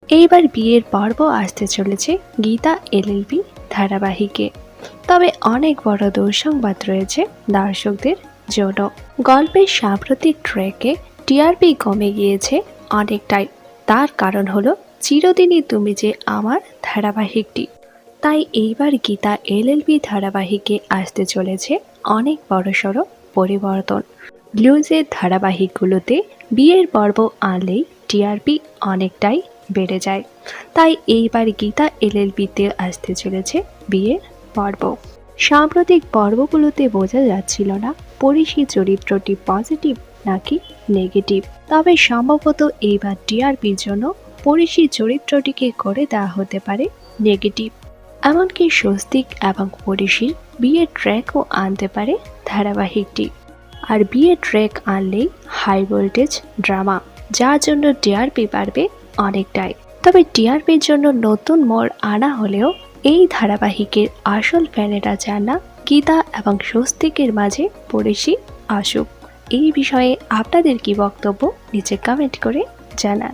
এইবার বিয়ের পর্ব আসতে চলেছে গীতা এলএলবি ধারাবাহিকে। তবে অনেক বড় দুঃসংবাদ রয়েছে দর্শকদের জন্য। গল্পের সাম্প্রতিক ট্র্যাকে টিআরপি কমে গিয়েছে অনেকটাই। তার কারণ হলো চিরদিনই তুমি যে আমার ধারাবাহিকটি। তাই এইবার গীতা এলএলবি ধারাবাহিকে আসতে চলেছে অনেক বড়সড় পরিবর্তন। ব্লুজের ধারাবাহিকগুলোতে বিয়ের পর্ব আনলেই টিআরপি অনেকটাই বেড়ে যায়। তাই এইবার গীতা এলএলবিতে আসতে চলেছে বিয়ের পর্ব। সাম্প্রতিক পর্বগুলোতে বোঝা যাচ্ছিল না পরিশী চরিত্রটি পজিটিভ নাকি নেগেটিভ। তবে সম্ভবত এইবার টিআরপির জন্য পরিশী চরিত্রটিকে করে দেওয়া হতে পারে নেগেটিভ। এমনকি স্বস্তিক এবং পরিশীর বিয়ের ট্র্যাকও আনতে পারে ধারাবাহিকটি। আর বিয়ের ট্র্যাক আনলেই হাই ভোল্টেজ ড্রামা, যার জন্য টিআরপি বাড়বে অনেকটাই। তবে টিআরপির জন্য নতুন মোড় আনা হলেও এই ধারাবাহিকের আসল ফ্যানেরা চান না গীতা এবং স্বস্তিকের মাঝে পরিশী আসুক। এই বিষয়ে আপনাদের কি বক্তব্য নিচে কমেন্ট করে জানান।